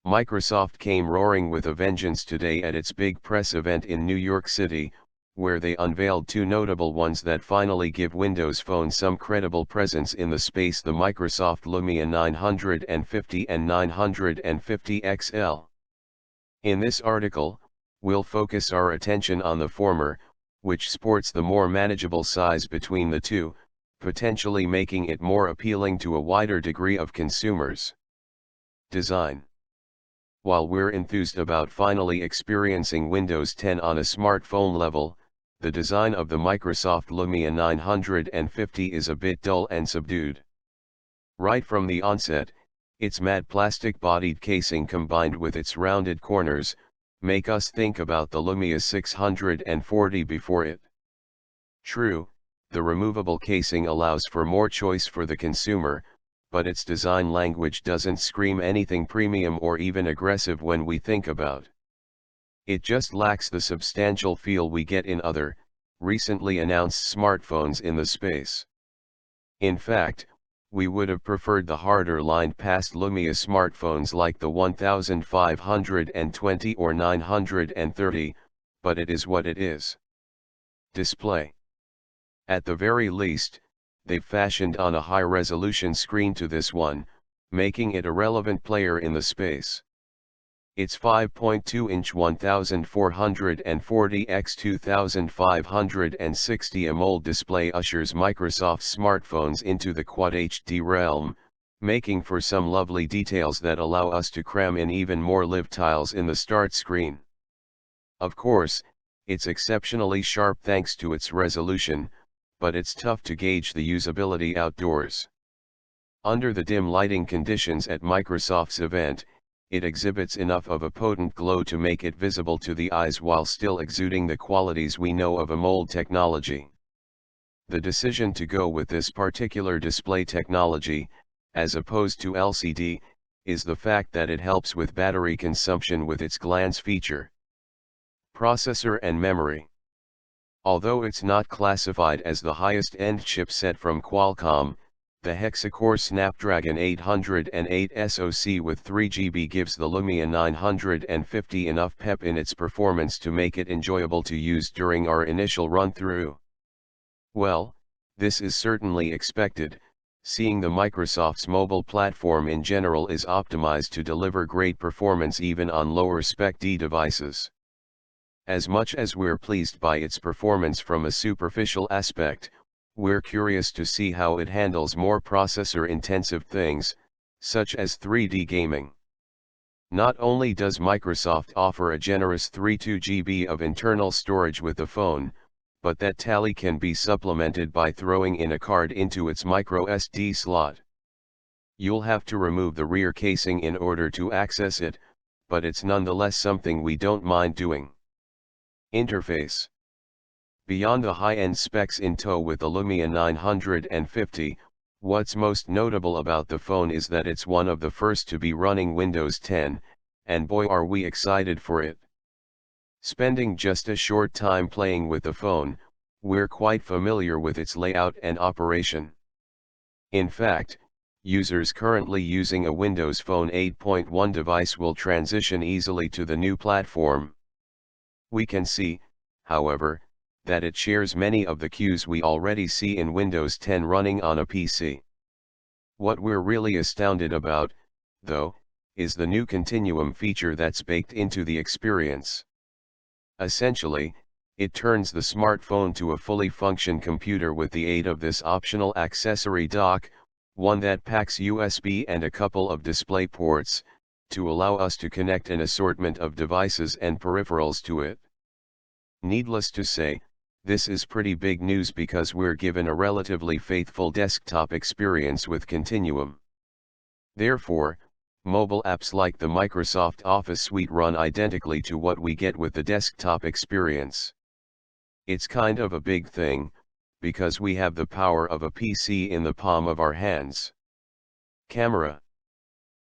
Microsoft came roaring with a vengeance today at its big press event in New York City, where they unveiled two notable ones that finally give Windows Phone some credible presence in the space: the Microsoft Lumia 950 and 950 XL. In this article, we'll focus our attention on the former, which sports the more manageable size between the two, potentially making it more appealing to a wider degree of consumers. Design. While we're enthused about finally experiencing Windows 10 on a smartphone level, the design of the Microsoft Lumia 950 is a bit dull and subdued. Right from the onset, its matte plastic bodied casing combined with its rounded corners, make us think about the Lumia 640 before it. True, the removable casing allows for more choice for the consumer, but its design language doesn't scream anything premium or even aggressive when we think about. It just lacks the substantial feel we get in other, recently announced smartphones in the space. In fact, we would have preferred the harder-lined past Lumia smartphones like the 1520 or 930, but it is what it is. Display. At the very least, they've fashioned on a high-resolution screen to this one, making it a relevant player in the space. Its 5.2-inch 1440 x 2560 AMOLED display ushers Microsoft smartphones into the Quad HD realm, making for some lovely details that allow us to cram in even more live tiles in the start screen. Of course, it's exceptionally sharp thanks to its resolution, but it's tough to gauge the usability outdoors. Under the dim lighting conditions at Microsoft's event, it exhibits enough of a potent glow to make it visible to the eyes while still exuding the qualities we know of AMOLED technology. The decision to go with this particular display technology, as opposed to LCD, is the fact that it helps with battery consumption with its glance feature. Processor and memory. Although it's not classified as the highest-end chipset from Qualcomm, the hexa-core Snapdragon 808 SoC with 3 GB gives the Lumia 950 enough pep in its performance to make it enjoyable to use during our initial run-through. Well, this is certainly expected, seeing the Microsoft's mobile platform in general is optimized to deliver great performance even on lower Spec D devices. As much as we're pleased by its performance from a superficial aspect, we're curious to see how it handles more processor-intensive things, such as 3D gaming. Not only does Microsoft offer a generous 32 GB of internal storage with the phone, but that tally can be supplemented by throwing in a card into its microSD slot. You'll have to remove the rear casing in order to access it, but it's nonetheless something we don't mind doing. Interface. Beyond the high-end specs in tow with the Lumia 950, what's most notable about the phone is that it's one of the first to be running Windows 10, and boy are we excited for it. Spending just a short time playing with the phone, we're quite familiar with its layout and operation. In fact, users currently using a Windows Phone 8.1 device will transition easily to the new platform. We can see, however, that it shares many of the cues we already see in Windows 10 running on a PC. What we're really astounded about, though, is the new Continuum feature that's baked into the experience. Essentially, it turns the smartphone to a fully functioning computer with the aid of this optional accessory dock, one that packs USB and a couple of display ports, to allow us to connect an assortment of devices and peripherals to it. Needless to say, this is pretty big news because we're given a relatively faithful desktop experience with Continuum. Therefore, mobile apps like the Microsoft Office suite run identically to what we get with the desktop experience. It's kind of a big thing, because we have the power of a PC in the palm of our hands. Camera.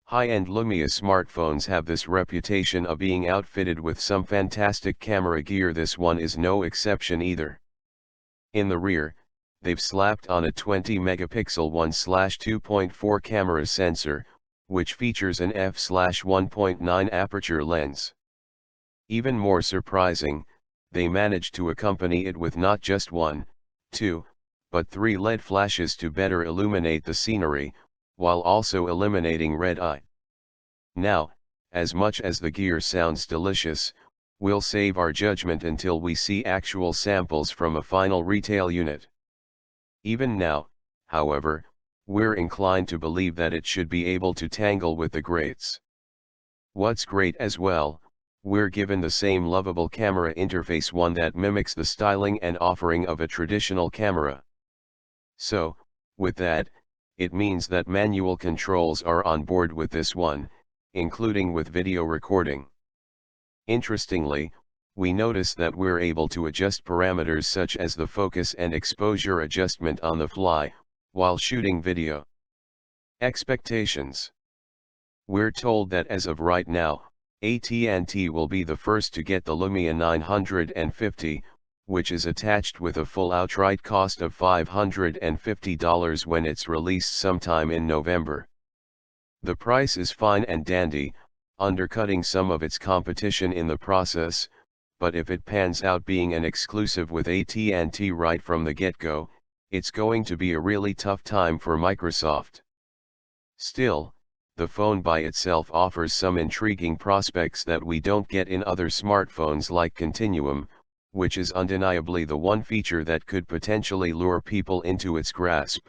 High-end Lumia smartphones have this reputation of being outfitted with some fantastic camera gear. This one is no exception either. In the rear, they've slapped on a 20-megapixel 1/2.4 camera sensor, which features an f/1.9 aperture lens. Even more surprising, they managed to accompany it with not just 1, 2, but 3 LED flashes to better illuminate the scenery, while also eliminating red eye. Now, as much as the gear sounds delicious, we'll save our judgment until we see actual samples from a final retail unit. Even now, however, we're inclined to believe that it should be able to tangle with the greats. What's great as well, we're given the same lovable camera interface, one that mimics the styling and offering of a traditional camera. So, with that, it means that manual controls are on board with this one, including with video recording. Interestingly, we notice that we're able to adjust parameters such as the focus and exposure adjustment on the fly, while shooting video. Expectations. We're told that as of right now, AT&T will be the first to get the Lumia 950, which is attached with a full outright cost of $550 when it's released sometime in November. The price is fine and dandy, undercutting some of its competition in the process, but if it pans out being an exclusive with AT&T right from the get-go, it's going to be a really tough time for Microsoft. Still, the phone by itself offers some intriguing prospects that we don't get in other smartphones like Continuum, which is undeniably the one feature that could potentially lure people into its grasp.